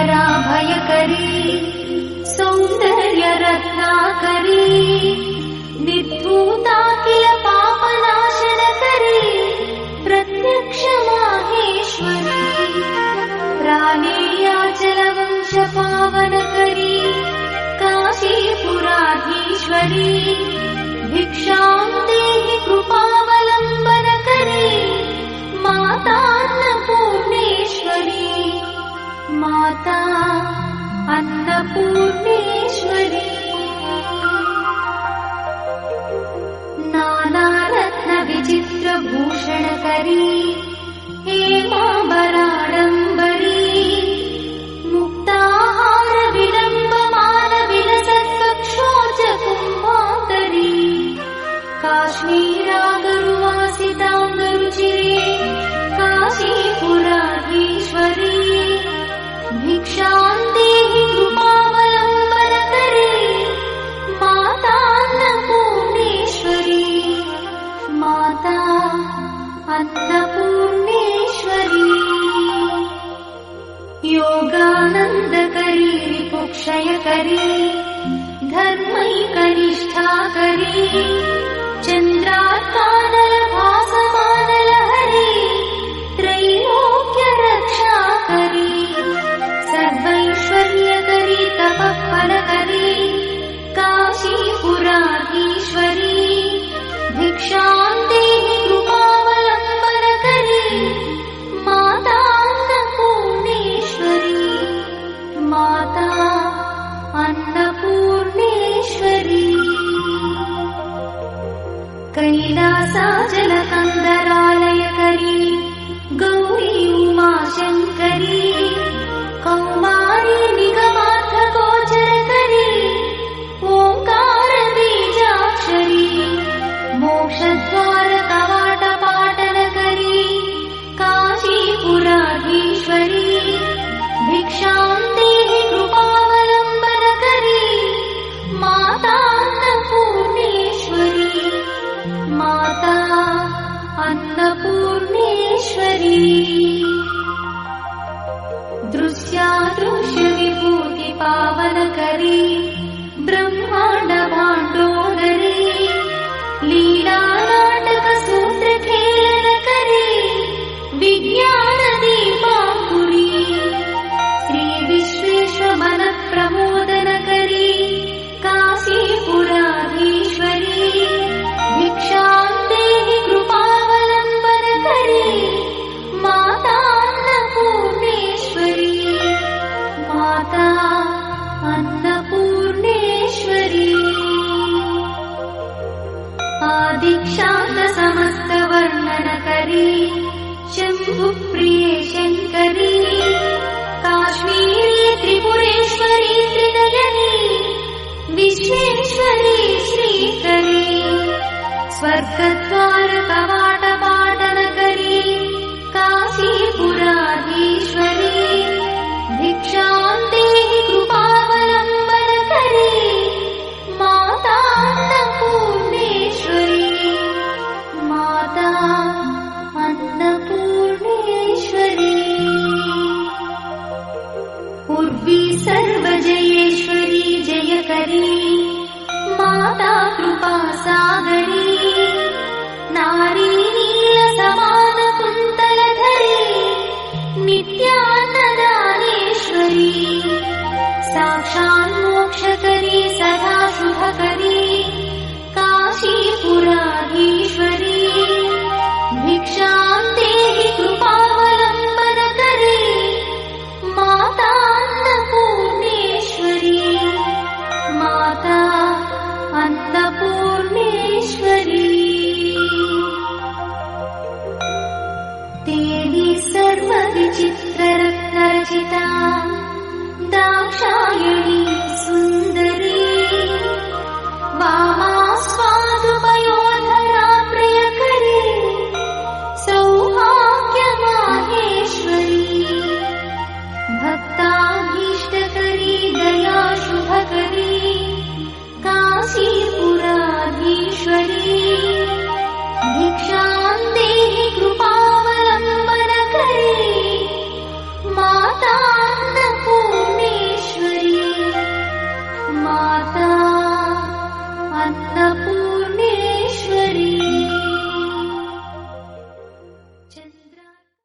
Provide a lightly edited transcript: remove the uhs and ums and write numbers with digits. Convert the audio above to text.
भयकरी सौंदर्य रत्नाकरी निर्धूता किल पापनाशनकरी प्रत्यक्ष माहेश्वरी प्राणेयाचलवंश पावनकरी काशीपुराधीश्वरी भिक्षां देहि कृपावलम्बनकरी माता अन्नपूर्णेश्वरी माता अन्नपूर्णेश्वरी नानारत्न विचित्र भूषणकरी हेमांबराडम्बरी मुक्ताहार विलम्बमान विलसत्कक्षोज कुम्भाकरी काश्मीरागरुवासितांगरुचिरे काशीपुराधीश्वरी भिक्षां देहि कृपावलम्बनकरी माता अन्नपूर्णेश्वरी माता अन्नपूर्णेश्वरी योगानन्दकरी रिपुक्षयकरी धर्मैकनिष्ठाकरी चन्द्रात्मानलभासमानलहरी त्रैलोक्यरक्षाकरी सर्वैश्वर्यकरी तपःफलकरी काशीपुराधीश्वरी भिक्षां देहि कृपावलम्बनकरी माता अन्नपूर्णेश्वरी माता अन्नपूर्णेश्वरी कैलासाचलकन्दरालयकरी गौरी उमाशङ्करी कौमारी निगमार्थगोचरकरी ओंकार बीजाक्षरी मोक्षद्वार कवाटपाटनकरी काशीपुराधीश्वरी भिक्षां देहि कृपावलम्बनकरी माता अन्नपूर्णेश्वरी माता अन्नपूर्णेश्वरी दृश्यादृश्य विभूति पावनकरी ब्रह्मांड भाण्डोदरी लीला नाटक सूत्र खेलनकरी विज्ञान दीपांकुरी श्री विश्वेश्वर मन प्रमोदनकरी काशीपुराधीश्वरी भिक्षां देहि कृपावलम्बनकरी माता अन्नपूर्णेश्वरी माता अन्नपूर्णेश्वरी आदिक्षान्त समस्त वर्णनकरी शम्भुप्रिये शङ्करी काश्मीरी त्रिपुरेश्वरी त्रिनयनी विश्वेश्वरी श्रीकरी स्वर्गद्वार कवाटपाटनकरी काशीपुराधीश्वरी भिक्षां देहि कृपावलम्बनकरी माता अन्नपूर्णेश्वरी माता अन्नपूर्णेश्वरी उर्वी सर्वजयेश्वरी जयकरी माता कृपासागरी नारी नीलसमान कुन्तलधरी नित्यानदानेश्वरी साक्षान् मोक्षकरी सदा शुभकरी काशीपुराधीश्वरी भिक्षां देहि कृपावलम्बनकरी माता अन्नपूर्णेश्वरी माता अन्नपूर्णेश्वरी देवी सर्वविचित्ररत्नरचिता दाक्षायणी सुन्दरी वामास्वादुपयोधरा प्रियकरी सौभाग्यमाहेश्वरी भक्ताभीष्टकरी दया शुभकरी काशीपुराधीश्वरी भिक्षां देहि कृपावलम्बनकरी माता माता अन्नपूर्णा